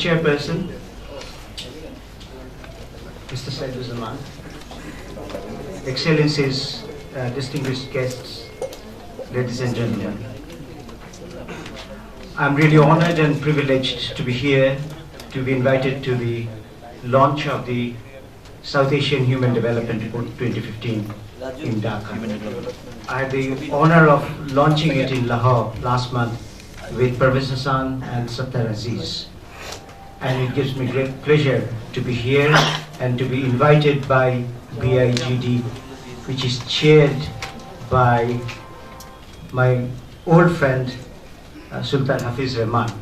Chairperson, Mr. Selim Jahan, Excellencies, distinguished guests, ladies and gentlemen. I'm really honored and privileged to be here, to be invited to the launch of the South Asian Human Development Report 2015 in Dhaka. I had the honor of launching it in Lahore last month with Professor Hassan and Sattar Aziz. And it gives me great pleasure to be here and to be invited by BIGD, which is chaired by my old friend Sultan Hafiz Rahman.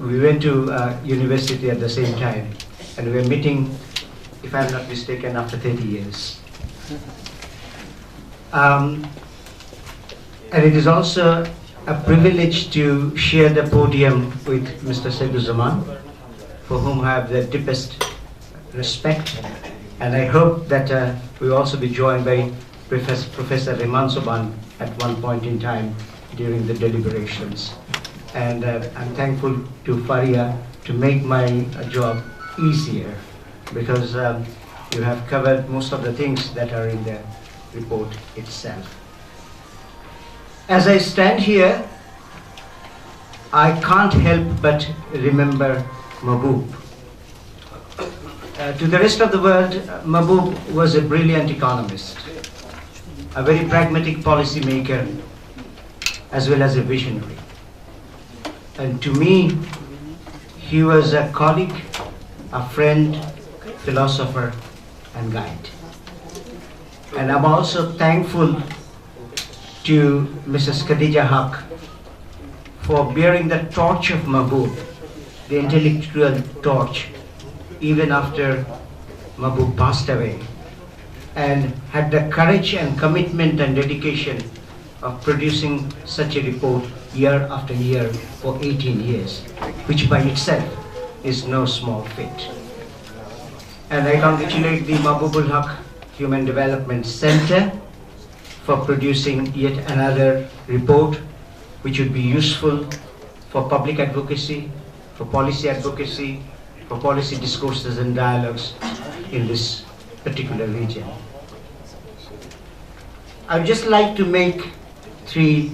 We went to university at the same time, and we were meeting, if I'm not mistaken, after 30 years. And it is also a privilege to share the podium with Mr. Selim Jahan, for whom I have the deepest respect, and I hope that we will also be joined by Professor Rehman Soban at one point in time during the deliberations. And I'm thankful to Faria to make my job easier, because you have covered most of the things that are in the report itself. As I stand here, I can't help but remember Mahbub. To the rest of the world, Mahbub was a brilliant economist, a very pragmatic policy maker, as well as a visionary. And to me, he was a colleague, a friend, philosopher, and guide. And I'm also thankful to Mrs. Khadija Haq for bearing the torch of Mahbub, the intellectual torch, even after Mahbub passed away, and had the courage and commitment and dedication of producing such a report year after year for 18 years, which by itself is no small feat. And I congratulate the Mahbubul Haq Human Development Center for producing yet another report which would be useful for public advocacy, for policy advocacy, for policy discourses and dialogues in this particular region. I would just like to make three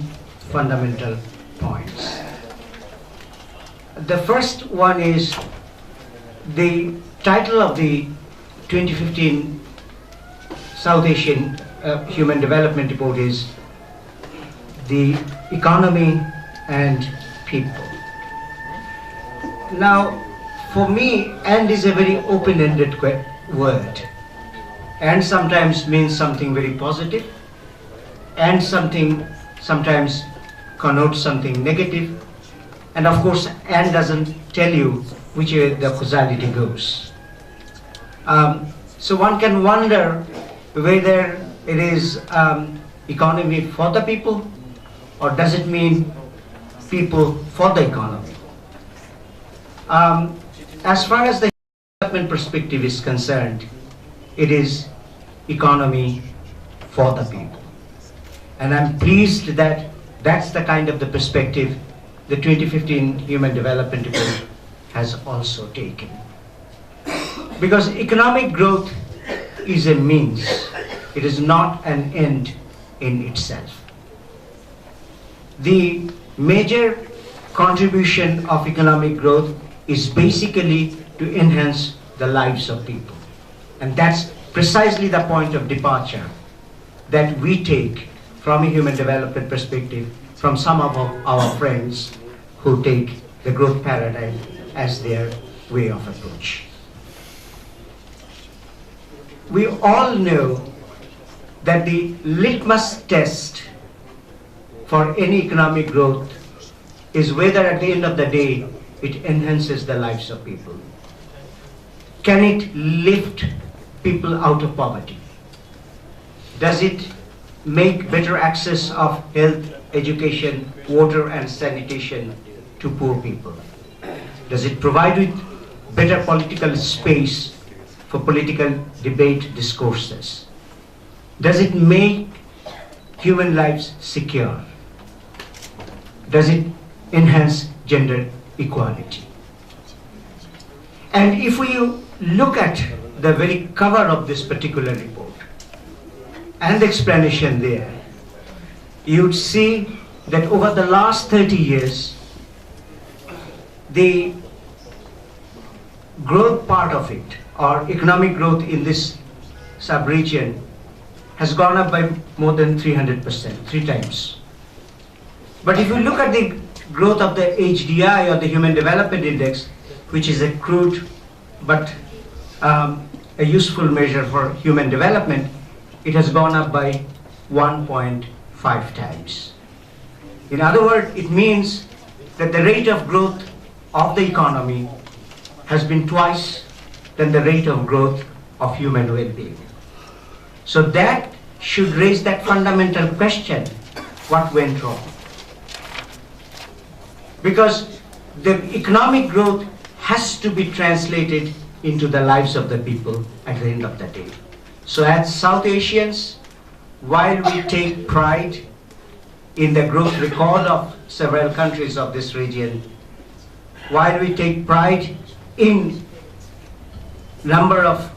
fundamental points. The first one is the title of the 2015 South Asian Human Development Report is The Economy and People. Now, for me, "and" is a very open-ended word. "And" sometimes means something very positive, and sometimes connotes something negative, and of course, "and" doesn't tell you which way the causality goes. So one can wonder whether it is economy for the people, or does it mean people for the economy? As far as the development perspective is concerned, it is economy for the people. And I'm pleased that that's the kind of the perspective the 2015 Human Development Report has also taken. Because economic growth is a means, it is not an end in itself. The major contribution of economic growth is basically to enhance the lives of people. And that's precisely the point of departure that we take from a human development perspective from some of our friends who take the growth paradigm as their way of approach. We all know that the litmus test for any economic growth is whether at the end of the day it enhances the lives of people. Can it lift people out of poverty? Does it make better access of health, education, water and sanitation to poor people? Does it provide with better political space for political debate discourses? Does it make human lives secure? Does it enhance gender equality? And if we look at the very cover of this particular report and the explanation there, you'd see that over the last 30 years, the growth part of it, or economic growth in this sub-region, has gone up by more than 300%, 3 times. But if you look at the growth of the HDI, or the Human Development Index, which is a crude but a useful measure for human development, it has gone up by 1.5 times. In other words, it means that the rate of growth of the economy has been twice than the rate of growth of human well-being. So that should raise that fundamental question, what went wrong? Because the economic growth has to be translated into the lives of the people at the end of the day. So as South Asians, while we take pride in the growth record of several countries of this region, while we take pride in number of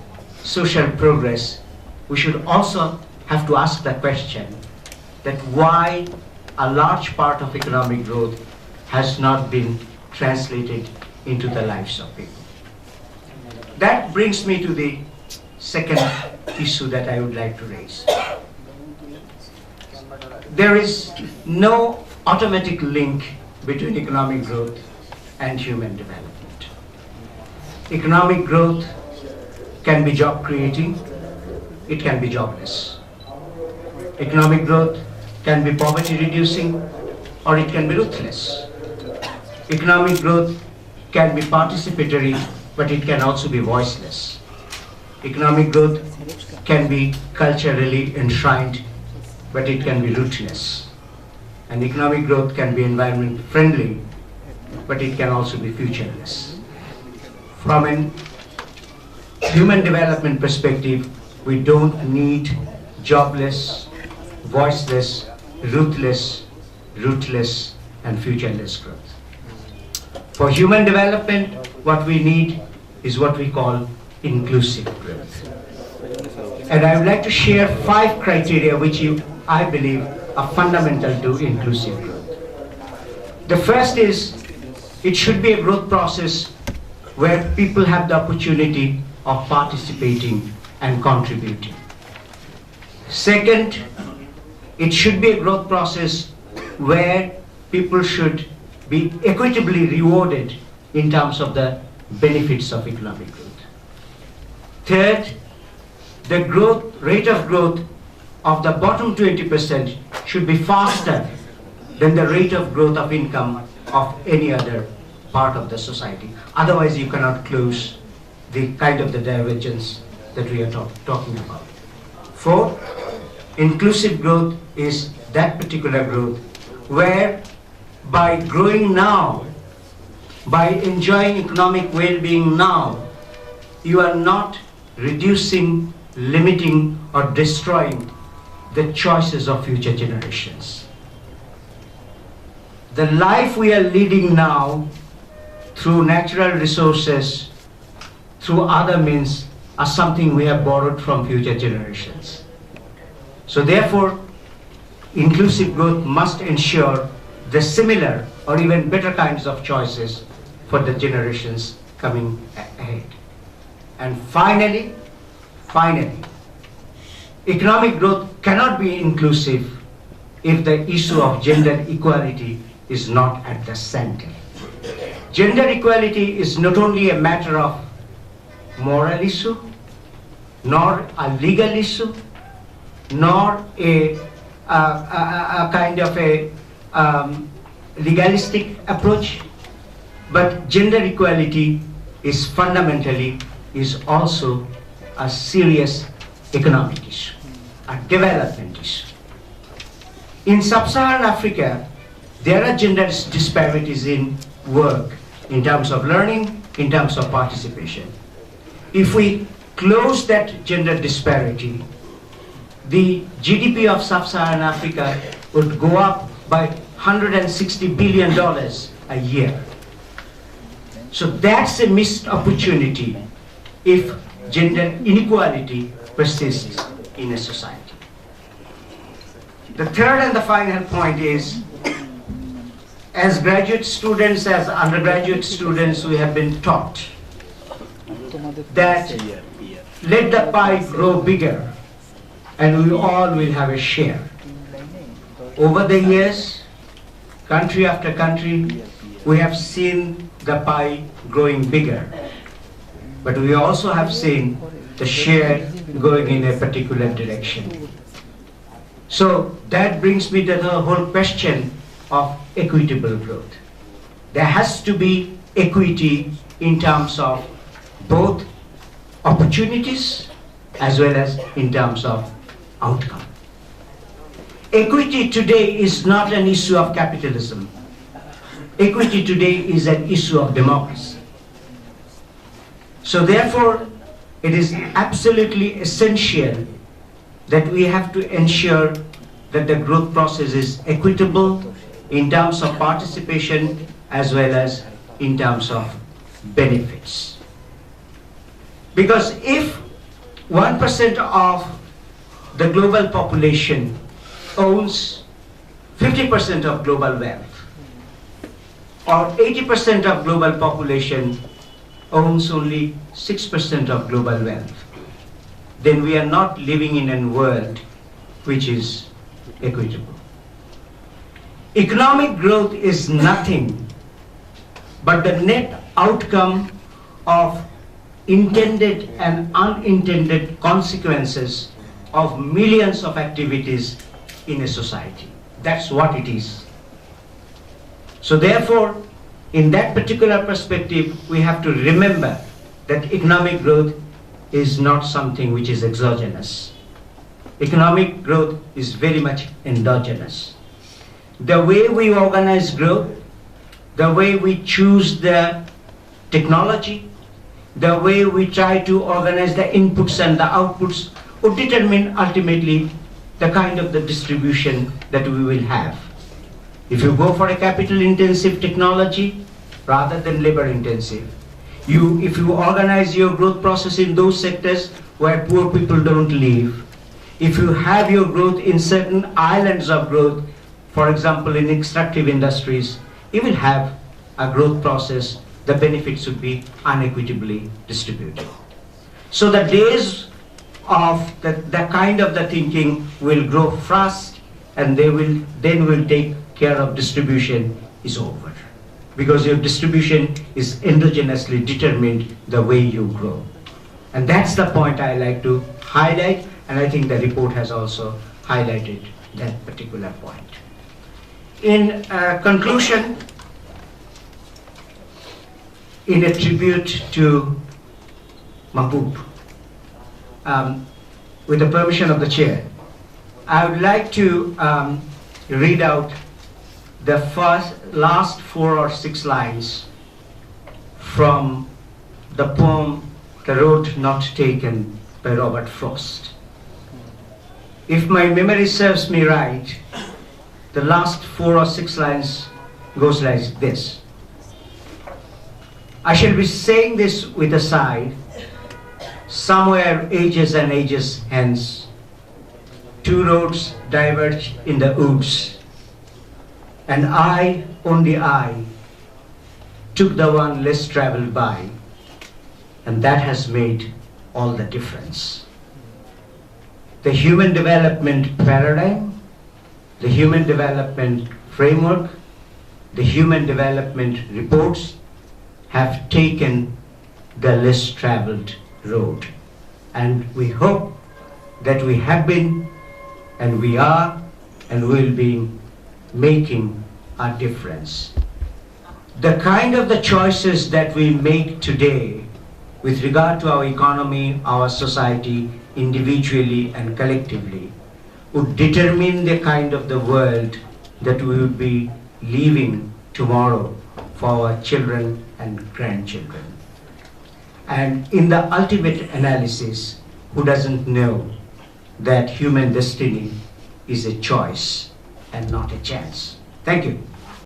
social progress, we should also have to ask the question that why a large part of economic growth has not been translated into the lives of people. That brings me to the second issue that I would like to raise. There is no automatic link between economic growth and human development. Economic growth can be job creating, it can be jobless. Economic growth can be poverty reducing, or it can be ruthless. Economic growth can be participatory, but it can also be voiceless. Economic growth can be culturally enshrined, but it can be rootless. And economic growth can be environment friendly, but it can also be futureless. From a human development perspective, we don't need jobless, voiceless, ruthless, rootless, and futureless growth. For human development, what we need is what we call inclusive growth. And I would like to share 5 criteria which I believe are fundamental to inclusive growth. The first is, it should be a growth process where people have the opportunity of participating and contributing. Second, it should be a growth process where people should be equitably rewarded in terms of the benefits of economic growth. Third, the rate of growth of the bottom 20% should be faster than the rate of growth of income of any other part of the society. Otherwise, you cannot close the kind of the divergence that we are talking about. Fourth, inclusive growth is that particular growth where by growing now, by enjoying economic well-being now, you are not reducing, limiting, or destroying the choices of future generations. The life we are leading now through natural resources, through other means, are something we have borrowed from future generations. So therefore, inclusive growth must ensure the similar or even better kinds of choices for the generations coming ahead. And finally, economic growth cannot be inclusive if the issue of gender equality is not at the center. Gender equality is not only a matter of moral issue, nor a legal issue, nor a kind of a legalistic approach, but gender equality is fundamentally also a serious economic issue, a development issue. In sub-Saharan Africa, there are gender disparities in work, in terms of learning, in terms of participation. If we close that gender disparity, the GDP of sub-Saharan Africa would go up by $160 billion a year. So that's a missed opportunity if gender inequality persists in a society. The third and the final point is, as graduate students, as undergraduate students, we have been taught that let the pie grow bigger and we all will have a share. Over the years, country after country, we have seen the pie growing bigger, but we also have seen the share going in a particular direction. So that brings me to the whole question of equitable growth. There has to be equity in terms of both opportunities as well as in terms of outcome. Equity today is not an issue of capitalism. Equity today is an issue of democracy. So therefore, it is absolutely essential that we have to ensure that the growth process is equitable in terms of participation as well as in terms of benefits. Because if 1% of the global population owns 50% of global wealth, or 80% of global population owns only 6% of global wealth, then we are not living in a world which is equitable. Economic growth is nothing but the net outcome of intended and unintended consequences of millions of activities in a society. That's what it is. So therefore, in that particular perspective, we have to remember that economic growth is not something which is exogenous. Economic growth is very much endogenous. The way we organize growth, the way we choose the technology, the way we try to organize the inputs and the outputs would determine ultimately the kind of the distribution that we will have. If you go for a capital-intensive technology rather than labor-intensive, if you organize your growth process in those sectors where poor people don't live, if you have your growth in certain islands of growth, for example in extractive industries, you will have a growth process, the benefits would be unequitably distributed. So the days of the kind of the thinking will grow fast and they will take care of distribution is over. Because your distribution is endogenously determined the way you grow. And that's the point I like to highlight, and I think the report has also highlighted that particular point. In conclusion, in a tribute to Mahbub, with the permission of the chair, I would like to read out the last 4 or 6 lines from the poem The Road Not Taken by Robert Frost. If my memory serves me right, the last 4 or 6 lines goes like this. I shall be saying this with a sigh. Somewhere ages and ages hence, 2 roads diverge in the woods, and I, only I, took the one less traveled by, and that has made all the difference. The human development paradigm, the human development framework, the human development reports have taken the less traveled road. And we hope that we have been, and we are, and will be making a difference. The kind of the choices that we make today with regard to our economy, our society, individually and collectively, would determine the kind of the world that we would be leaving tomorrow for our children and grandchildren. And in the ultimate analysis, who doesn't know that human destiny is a choice and not a chance? Thank you.